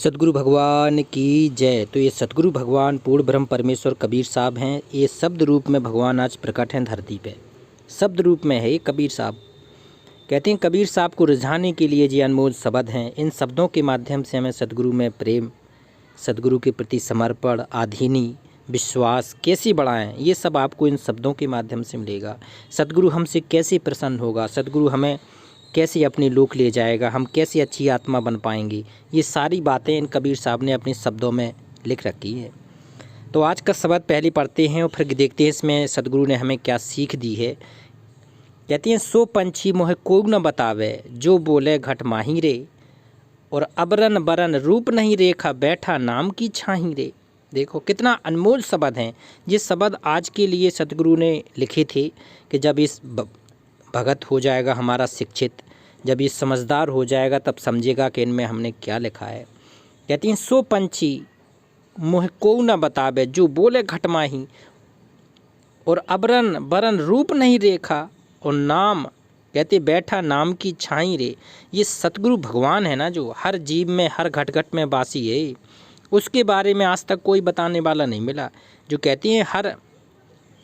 सतगुरु भगवान की जय। तो ये सतगुरु भगवान पूर्ण ब्रह्म परमेश्वर कबीर साहब हैं। ये शब्द रूप में भगवान आज प्रकट हैं धरती पे। शब्द रूप में है ये कबीर साहब। कहते हैं कबीर साहब को रिझाने के लिए ये अनमोल शब्द हैं। इन शब्दों के माध्यम से हमें सतगुरु में प्रेम, सतगुरु के प्रति समर्पण, आधीनी, विश्वास कैसे बढ़ाएं, ये सब आपको इन शब्दों के माध्यम से मिलेगा। सतगुरु हमसे कैसे प्रसन्न होगा, सतगुरु हमें कैसे अपने लोक ले जाएगा, हम कैसे अच्छी आत्मा बन पाएंगे, ये सारी बातें इन कबीर साहब ने अपने शब्दों में लिख रखी है। तो आज का शब्द पहले पढ़ते हैं और फिर देखते हैं इसमें सतगुरु ने हमें क्या सीख दी है। कहते हैं सो पंछी मोहे कोई न बतावे, जो बोले घट माही रे, और अबरन बरन रूप नहीं रेखा, बैठा नाम की छाही रे। देखो कितना अनमोल शब्द हैं। ये शब्द आज के लिए सतगुरु ने लिखे थे कि जब इस भगत हो जाएगा हमारा शिक्षित, जब ये समझदार हो जाएगा तब समझेगा कि इनमें हमने क्या लिखा है। कहती हैं सो पंछी मोह को न बतावे, जो बोले घट माही, और अबरन बरन रूप नहीं रेखा, और नाम कहते बैठा नाम की छाई रे। ये सतगुरु भगवान है ना, जो हर जीव में हर घट घट में वासी है, उसके बारे में आज तक कोई बताने वाला नहीं मिला। जो कहती हैं हर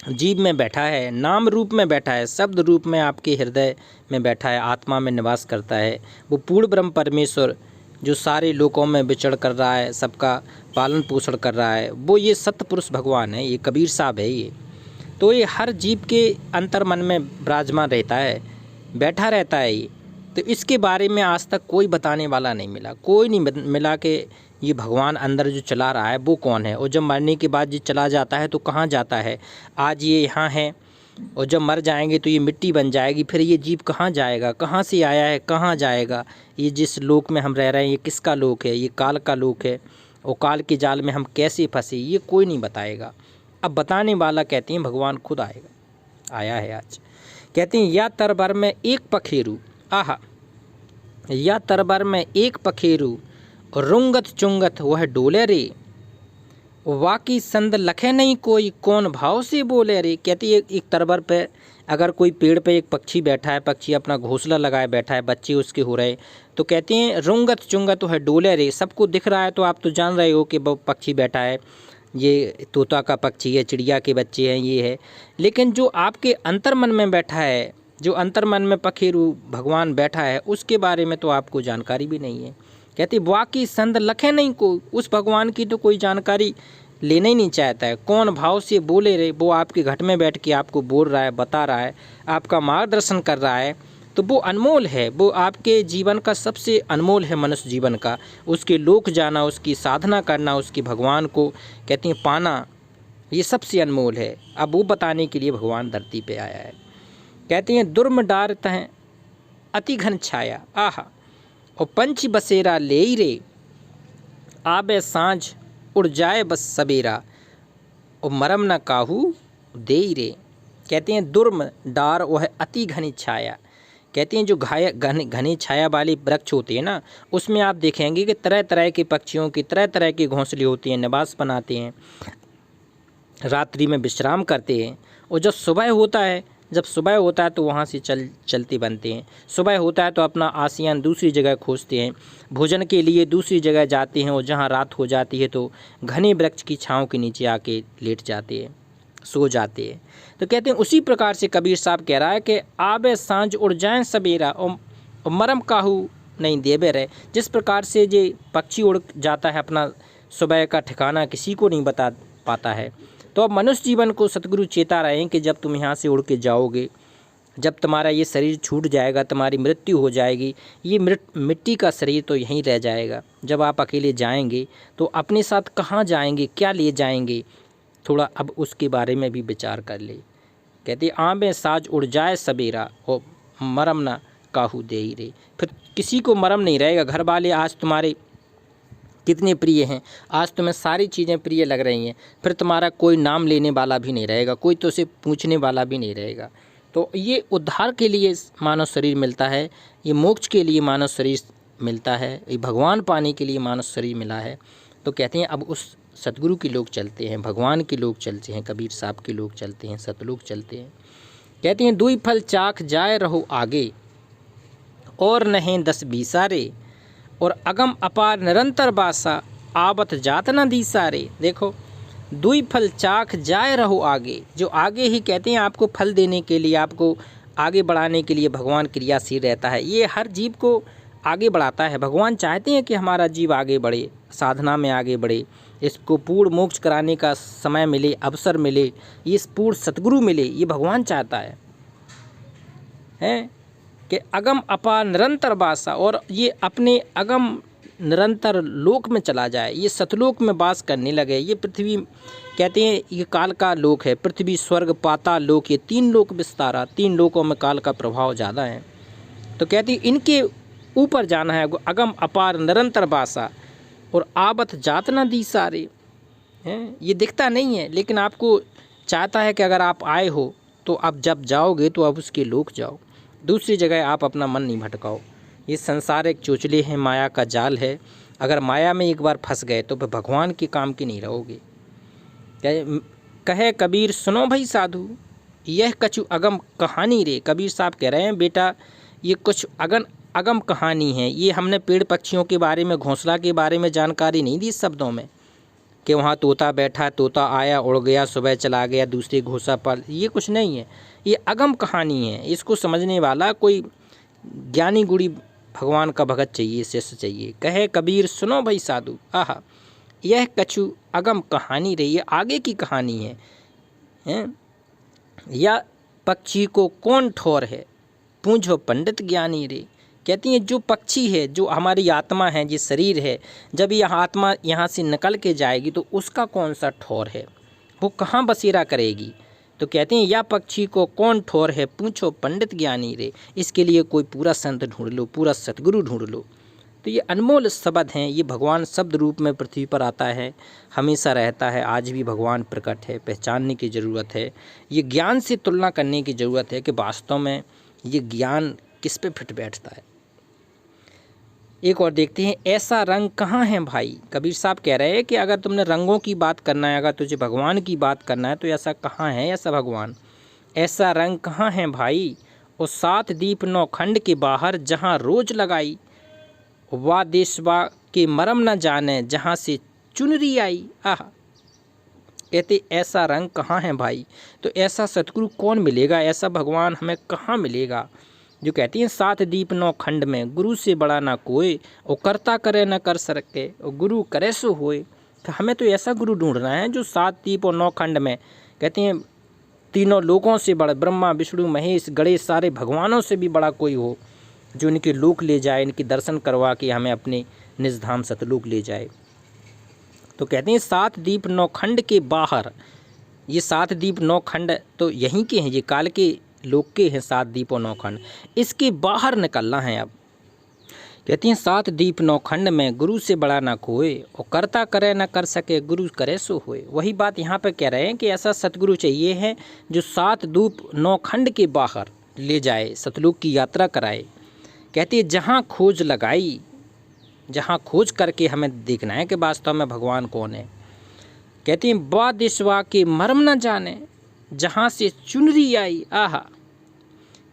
जीव में बैठा है, नाम रूप में बैठा है, शब्द रूप में आपके हृदय में बैठा है, आत्मा में निवास करता है। वो पूर्ण ब्रह्म परमेश्वर जो सारे लोकों में विचरण कर रहा है, सबका पालन पोषण कर रहा है, वो ये सतपुरुष भगवान है, ये कबीर साहब है। ये तो ये हर जीव के अंतर मन में विराजमान रहता है, बैठा रहता है ये। तो इसके बारे में आज तक कोई बताने वाला नहीं मिला, कोई नहीं मिला कि ये भगवान अंदर जो चला रहा है वो कौन है, और जब मरने के बाद ये चला जाता है तो कहाँ जाता है। आज ये यहाँ है और जब मर जाएंगे तो ये मिट्टी बन जाएगी, फिर ये जीव कहाँ जाएगा, कहाँ से आया है, कहाँ जाएगा। ये जिस लोक में हम रह रहे हैं ये किसका लोक है, ये काल का लोक है, और काल के जाल में हम कैसे फंसे ये कोई नहीं बताएगा। अब बताने वाला कहते हैं भगवान खुद आया है आज। कहते हैं या तरबर में एक पखेरू, आहा, या तरबर में एक पखेरू, रुंगत चुंगत वह डोले रे, वाकी संद लखे नहीं कोई, कौन भाव से बोले रे। कहती है एक तरबर पे अगर कोई पेड़ पे एक पक्षी बैठा है, पक्षी अपना घोंसला लगाए बैठा है, बच्चे उसके हो रहे, तो कहते हैं रुंगत चुंगत वह डोले रे। सबको दिख रहा है तो आप तो जान रहे हो कि वो पक्षी बैठा है, ये तोता का पक्षी है, चिड़िया के बच्चे हैं, ये है। लेकिन जो आपके अंतर मन में बैठा है, जो अंतर मन में पखेरू भगवान बैठा है, उसके बारे में तो आपको जानकारी भी नहीं है। कहती वाकी संद लखे नहीं को, उस भगवान की तो कोई जानकारी लेना ही नहीं चाहता है। कौन भाव से बोले रे, वो आपके घट में बैठ के आपको बोल रहा है, बता रहा है, आपका मार्गदर्शन कर रहा है, तो वो अनमोल है। वो आपके जीवन का सबसे अनमोल है, मनुष्य जीवन का। उसके लोक जाना, उसकी साधना करना, उसके भगवान को कहती हैं पाना, ये सबसे अनमोल है। अब वो बताने के लिए भगवान धरती पे आया है। कहती हैं दुर्म डारत हैं अति घन छाया, आहा, और पंच बसेरा ले रे, आबे सांझ उड़ जाए बस सवेरा, और मरम न काहू दे रे। कहते हैं दुर्म डार वह अति घनी छाया। कहते हैं जो घनी छाया वाले वृक्ष होते हैं ना, उसमें आप देखेंगे कि तरह तरह के पक्षियों की तरह तरह के घोंसले होते हैं, निवास बनाते हैं, रात्रि में विश्राम करते हैं। और जब सुबह होता है तो वहाँ से चलते बनते हैं। सुबह होता है तो अपना आसियान दूसरी जगह खोजते हैं, भोजन के लिए दूसरी जगह जाते हैं, और जहाँ रात हो जाती है तो घने वृक्ष की छाँव के नीचे आके लेट जाते हैं, सो जाते हैं। तो कहते हैं उसी प्रकार से कबीर साहब कह रहा है कि आबे सांझ उड़ जाए सवेरा, और मरम काहू नहीं देवे रहे। जिस प्रकार से ये पक्षी उड़ जाता है, अपना सुबह का ठिकाना किसी को नहीं बता पाता है, तो अब मनुष्य जीवन को सतगुरु चेता रहे हैं कि जब तुम यहाँ से उड़ के जाओगे, जब तुम्हारा ये शरीर छूट जाएगा, तुम्हारी मृत्यु हो जाएगी, ये मिट्टी का शरीर तो यहीं रह जाएगा। जब आप अकेले जाएंगे तो अपने साथ कहाँ जाएंगे, क्या ले जाएंगे, थोड़ा अब उसके बारे में भी विचार कर ले। कहते आंबे साज उड़ जाए सवेरा, और मरम ना काहू दे ही रे। फिर किसी को मरम नहीं रहेगा। घर वाले आज तुम्हारे कितने प्रिय हैं, आज तुम्हें सारी चीज़ें प्रिय लग रही हैं, फिर तुम्हारा कोई नाम लेने वाला भी नहीं रहेगा, कोई तो उसे पूछने वाला भी नहीं रहेगा। तो ये उद्धार के लिए मानव शरीर मिलता है, ये मोक्ष के लिए मानव शरीर मिलता है, ये भगवान पाने के लिए मानव शरीर मिला है। तो कहते हैं अब उस सतगुरु के लोग चलते हैं, भगवान के लोग चलते हैं, कबीर साहब के लोग चलते हैं, सतलोक चलते हैं। कहते हैं दुई फल चाख जाए रहो आगे, और नहीं 10 बीसा रे, और अगम अपार निरंतर बासा, आवत जात न दी सारे। देखो, दुई फल चाख जाए रहो आगे, जो आगे ही कहते हैं आपको फल देने के लिए, आपको आगे बढ़ाने के लिए भगवान क्रियाशील रहता है। ये हर जीव को आगे बढ़ाता है। भगवान चाहते हैं कि हमारा जीव आगे बढ़े, साधना में आगे बढ़े, इसको पूर्ण मोक्ष कराने का समय मिले, अवसर मिले, इस पूर्ण सतगुरु मिले, ये भगवान चाहता है कि अगम अपार निरंतर वासा, और ये अपने अगम निरंतर लोक में चला जाए, ये सतलोक में वास करने लगे। ये पृथ्वी कहते हैं ये काल का लोक है, पृथ्वी स्वर्ग पाताल लोक, ये 3 लोक विस्तारा, 3 लोकों में काल का प्रभाव ज़्यादा है। तो कहते हैं इनके ऊपर जाना है, अगम अपार निरंतर वासा और आवत जात न दी सारे हैं। ये दिखता नहीं है, लेकिन आपको चाहता है कि अगर आप आए हो तो अब जब जाओगे तो अब उसके लोक जाओ, दूसरी जगह आप अपना मन नहीं भटकाओ। ये संसार एक चोचले है, माया का जाल है। अगर माया में एक बार फंस गए तो फिर भगवान के काम के नहीं रहोगे। कहे कबीर सुनो भाई साधु, यह कछु अगम कहानी रे। कबीर साहब कह रहे हैं बेटा ये कुछ अगम कहानी है। ये हमने पेड़ पक्षियों के बारे में, घोंसला के बारे में जानकारी नहीं दी शब्दों में कि वहाँ तोता बैठा, तोता आया उड़ गया, सुबह चला गया, दूसरे घोंसा पर, ये कुछ नहीं है। ये अगम कहानी है। इसको समझने वाला कोई ज्ञानी गुणी भगवान का भगत चाहिए, शिष्य चाहिए। कहे कबीर सुनो भाई साधु, आहा यह कछु अगम कहानी रही, ये आगे की कहानी है। या पक्षी को कौन ठोर है, पूंछो पंडित ज्ञानी रे। कहती हैं जो पक्षी है, जो हमारी आत्मा है, जो शरीर है, जब यह आत्मा यहाँ से निकल के जाएगी तो उसका कौन सा ठोर है, वो कहाँ बसेरा करेगी। तो कहते हैं या पक्षी को कौन ठोर है, पूछो पंडित ज्ञानी रे। इसके लिए कोई पूरा संत ढूंढ लो, पूरा सतगुरु ढूंढ लो। तो ये अनमोल शब्द हैं। ये भगवान शब्द रूप में पृथ्वी पर आता है, हमेशा रहता है, आज भी भगवान प्रकट है। पहचानने की ज़रूरत है, ये ज्ञान से तुलना करने की ज़रूरत है कि वास्तव में ये ज्ञान किस पे फिट बैठता है। एक और देखते हैं, ऐसा रंग कहाँ है भाई। कबीर साहब कह रहे हैं कि अगर तुमने रंगों की बात करना है, अगर तुझे भगवान की बात करना है तो ऐसा कहाँ है ऐसा भगवान, ऐसा रंग कहाँ है भाई। और 7 दीप 9 खंड के बाहर जहाँ रोज लगाई, वा देशवा के मरम न जाने जहाँ से चुनरी आई। आह, कहते ऐसा रंग कहाँ है भाई। तो ऐसा सतगुरु कौन मिलेगा, ऐसा भगवान हमें कहाँ मिलेगा। जो कहती हैं 7 दीप 9 खंड में, गुरु से बड़ा ना कोई, और करता करे न कर सके, और गुरु करे सो होए। तो हमें तो ऐसा गुरु ढूंढना है जो 7 दीप और 9 खंड में, कहते हैं 3 लोकों से बड़ा, ब्रह्मा विष्णु महेश गणेश सारे भगवानों से भी बड़ा कोई हो, जो इनके लोक ले जाए, इनके दर्शन करवा के हमें अपने निज धाम सतलोक ले जाए। तो कहते हैं 7 दीप 9 खंड के बाहर, ये 7 दीप 9 खंड तो यहीं के हैं, ये काल के लोक के हैं 7 दीप और 9 खंड। इसके बाहर निकलना है। अब कहती हैं 7 दीप 9 खंड में, गुरु से बड़ा ना कोई, और करता करे न कर सके, गुरु करे सो होए। वही बात यहाँ पे कह रहे हैं कि ऐसा सतगुरु चाहिए है जो 7 दीप 9 खंड के बाहर ले जाए, सतलोक की यात्रा कराए। कहती है जहाँ खोज लगाई, जहाँ खोज करके हमें देखना है कि वास्तव में भगवान कौन है। कहती हैं बा देशवा के मर्म न जाने, जहाँ से चुनरी आई। आहा,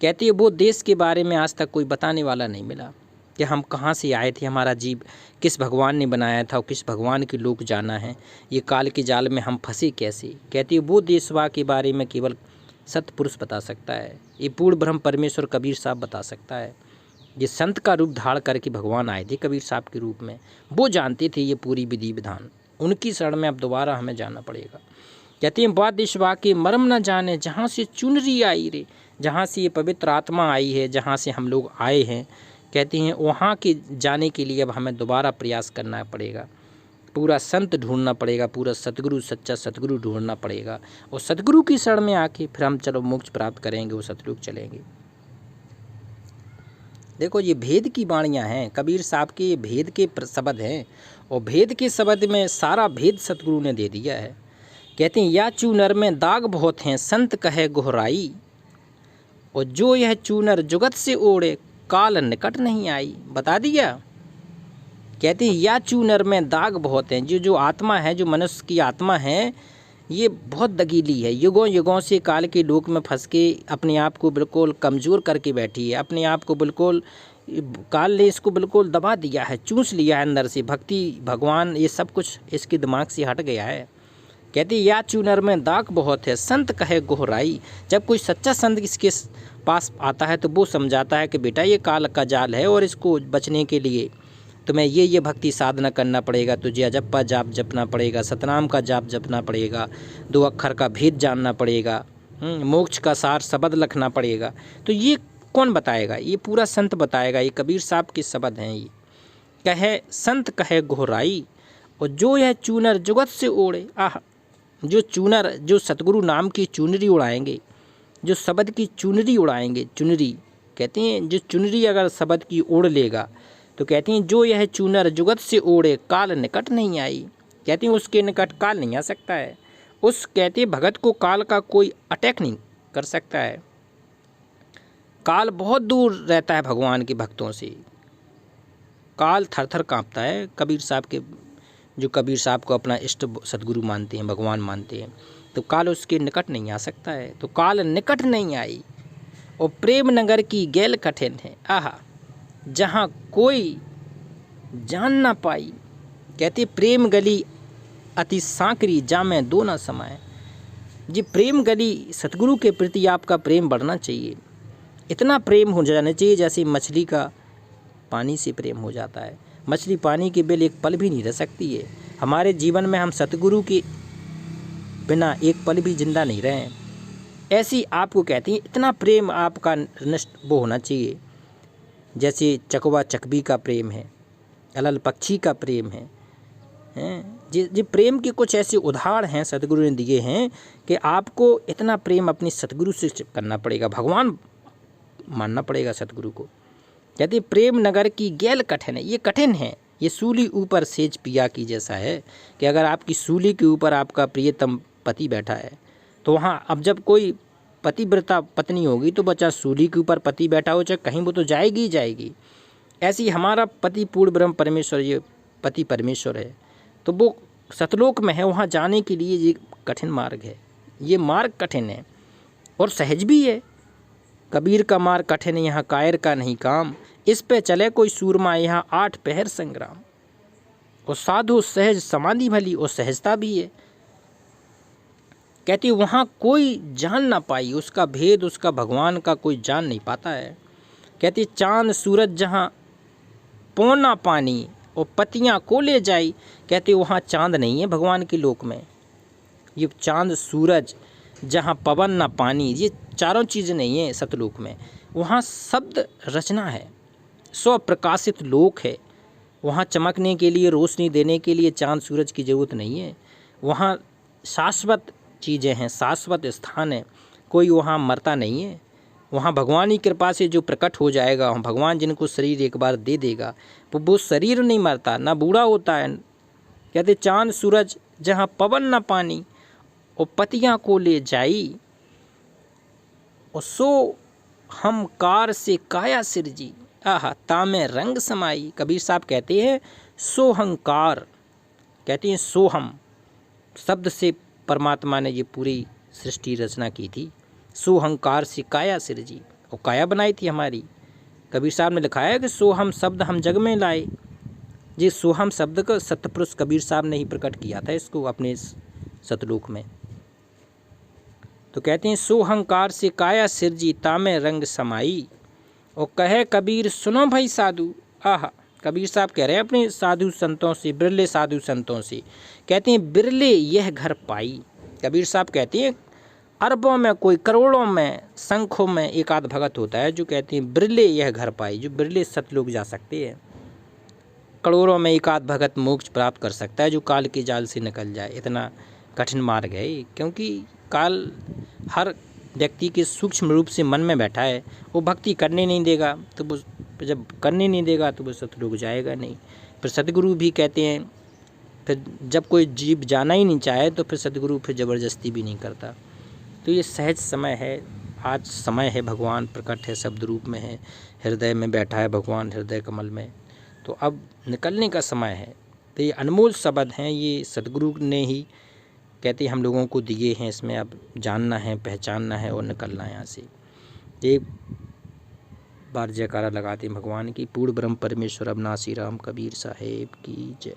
कहती है वो देश के बारे में आज तक कोई बताने वाला नहीं मिला कि हम कहाँ से आए थे, हमारा जीव किस भगवान ने बनाया था और किस भगवान के लोक जाना है, ये काल के जाल में हम फंसे कैसे। कहती है वो देशवा के बारे में केवल सतपुरुष बता सकता है, ये पूर्ण ब्रह्म परमेश्वर कबीर साहब बता सकता है। ये संत का रूप धारण करके भगवान आए थे कबीर साहब के रूप में, वो जानते थे ये पूरी विधि विधान। उनकी शरण में अब दोबारा हमें जाना पड़ेगा। कहते हैं बात देशवा के मर्म न जाने, जहाँ से चुनरी आई रे, जहाँ से ये पवित्र आत्मा आई है, जहाँ से हम लोग आए हैं, कहते हैं वहाँ के जाने के लिए अब हमें दोबारा प्रयास करना पड़ेगा, पूरा संत ढूंढना पड़ेगा, पूरा सतगुरु, सच्चा सतगुरु ढूंढना पड़ेगा। और सतगुरु की शरण में आके फिर हम चलो मोक्ष प्राप्त करेंगे, वो सतलोक चलेंगे। देखो ये भेद की वाणियाँ हैं कबीर साहब के, ये भेद के शब्द हैं, और भेद के शब्द में सारा भेद सतगुरु ने दे दिया है। कहते हैं या चूनर में दाग बहुत हैं, संत कहे गोहराई, और जो यह चूनर जुगत से ओढ़े, काल निकट नहीं आई। बता दिया। कहते हैं या चूनर में दाग बहुत हैं, जो आत्मा है, जो मनुष्य की आत्मा है, ये बहुत दगीली है। युगों युगों से काल के डोक में फंस के अपने आप को बिल्कुल कमज़ोर करके बैठी है। अपने आप को बिल्कुल काल ने इसको बिल्कुल दबा दिया है, चूस लिया है अंदर से। भक्ति, भगवान, ये सब कुछ इसके दिमाग से हट गया है। कहती या चूनर में दाग बहुत है, संत कहे गोहराई। जब कोई सच्चा संत इसके पास आता है तो वो समझाता है कि बेटा ये काल का जाल है और इसको बचने के लिए तुम्हें ये भक्ति साधना करना पड़ेगा। तुझे अजप्पा जाप जपना पड़ेगा, सतनाम का जाप जपना पड़ेगा, 2 अक्षर का भेद जानना पड़ेगा, मोक्ष का सार शब्द लिखना पड़ेगा। तो ये कौन बताएगा? ये पूरा संत बताएगा। ये कबीर साहब के शब्द हैं। ये कहे संत कहे गोहराई, और जो यह चूनर जुगत से ओढ़े। आह, जो चूनर, जो सतगुरु नाम की चुनरी उड़ाएंगे, जो शब्द की चुनरी उड़ाएंगे, चुनरी कहते हैं, जो चुनरी अगर शब्द की ओढ़ लेगा तो कहती हैं जो यह चूनर जुगत से ओढ़े, काल निकट नहीं आई। कहती हैं उसके निकट काल नहीं आ सकता है। उस कहते भगत को काल का कोई अटैक नहीं कर सकता है। काल बहुत दूर रहता है भगवान के भक्तों से। काल थर थर काँपता है कबीर साहब के, जो कबीर साहब को अपना इष्ट सतगुरु मानते हैं, भगवान मानते हैं, तो काल उसके निकट नहीं आ सकता है। तो काल निकट नहीं आई। और प्रेम नगर की गैल कठिन है, आहा, जहाँ कोई जान ना पाई। कहते प्रेम गली अति सांकरी, जा में दो ना समाए। जी प्रेम गली, सतगुरु के प्रति आपका प्रेम बढ़ना चाहिए। इतना प्रेम हो जाना चाहिए जैसे मछली का पानी से प्रेम हो जाता है। मछली पानी के बिल एक पल भी नहीं रह सकती है। हमारे जीवन में हम सतगुरु के बिना एक पल भी जिंदा नहीं रहे हैं। ऐसी आपको कहती हैं इतना प्रेम आपका नष्ट वो होना चाहिए। जैसे चकवा चकबी का प्रेम है, अलल पक्षी का प्रेम है, जी प्रेम के कुछ ऐसे उदाहरण हैं सतगुरु ने दिए हैं कि आपको इतना प्रेम अपनी सतगुरु से करना पड़ेगा, भगवान मानना पड़ेगा सतगुरु को। कहते प्रेम नगर की गैल कठिन है, ये कठिन है। ये सूली ऊपर सेज पिया की जैसा है कि अगर आपकी सूली के ऊपर आपका प्रियतम पति बैठा है तो वहाँ अब जब कोई पतिव्रता पत्नी होगी तो बच्चा सूली के ऊपर पति बैठा हो चाहे कहीं, वो तो जाएगी ही जाएगी। ऐसी हमारा पति पूर्ण ब्रह्म परमेश्वर, ये पति परमेश्वर है, तो वो सतलोक में है। वहाँ जाने के लिए ये कठिन मार्ग है। ये मार्ग कठिन है और सहज भी है। कबीर का मार्ग कठिन है, यहाँ कायर का नहीं काम। इस पे चले कोई सूरमा, यहाँ 8 पहर संग्राम। और साधु सहज समाधि भली, और सहजता भी है। कहती वहाँ कोई जान ना पाई, उसका भेद, उसका भगवान का कोई जान नहीं पाता है। कहती चांद सूरज जहाँ पौना पानी, और पतियाँ को ले जाई। कहते वहाँ चांद नहीं है भगवान के लोक में। ये चांद सूरज जहाँ पवन ना पानी, ये चारों चीज़ें नहीं है सतलोक में। वहाँ शब्द रचना है, स्वप्रकाशित लोक है। वहाँ चमकने के लिए, रोशनी देने के लिए चांद सूरज की ज़रूरत नहीं है। वहाँ शाश्वत चीज़ें हैं, शाश्वत स्थान है, कोई वहाँ मरता नहीं है। वहाँ भगवान की कृपा से जो प्रकट हो जाएगा, भगवान जिनको शरीर एक बार दे देगा, वो शरीर नहीं मरता, ना बूढ़ा होता है। कहते चांद सूरज जहाँ पवन न पानी, और पतियाँ को ले जाई। और सो हम कार से काया सिरजी, आहा तामे रंग समाई। कबीर साहब कहते हैं सोहंकार, कहते हैं सोहम शब्द से परमात्मा ने ये पूरी सृष्टि रचना की थी। सोहंकार से काया सिरजी, और काया बनाई थी हमारी। कबीर साहब ने लिखा है कि सोहम शब्द हम जग में लाए। ये सोहम शब्द का सतपुरुष कबीर साहब ने ही प्रकट किया था इसको अपने सतलोक में। तो कहते हैं सोहंकार से काया सिरजी, तामे रंग समाई। और कहे कबीर सुनो भाई साधु, आहा, कबीर साहब कह रहे हैं अपने साधु संतों से, बिरले साधु संतों से। कहते हैं बिरले यह घर पाई। कबीर साहब कहते हैं अरबों में, कोई करोड़ों में, संख्यों में एक आध भगत होता है जो कहते हैं बिरले यह घर पाई, जो बिरले सतलोक जा सकते हैं। करोड़ों में एक आध भगत मोक्ष प्राप्त कर सकता है जो काल के जाल से निकल जाए। इतना कठिन मार्ग है, क्योंकि काल हर व्यक्ति के सूक्ष्म रूप से मन में बैठा है। वो भक्ति करने नहीं देगा, तो वो जब करने नहीं देगा तो वो सतलोक जाएगा नहीं। फिर सतगुरु भी कहते हैं, फिर जब कोई जीव जाना ही नहीं चाहे तो फिर सतगुरु फिर ज़बरदस्ती भी नहीं करता। तो ये सहज समय है, आज समय है, भगवान प्रकट है, शब्द रूप में है, हृदय में बैठा है भगवान, हृदय कमल में। तो अब निकलने का समय है। तो ये अनमोल शब्द हैं, ये सतगुरु ने ही कहते हैं हम लोगों को दिए हैं, इसमें अब जानना है, पहचानना है और निकलना है यहाँ से। एक बार जयकारा लगाते हैं भगवान की। पूर्ण ब्रह्म परमेश्वर अविनाशी राम कबीर साहेब की जय।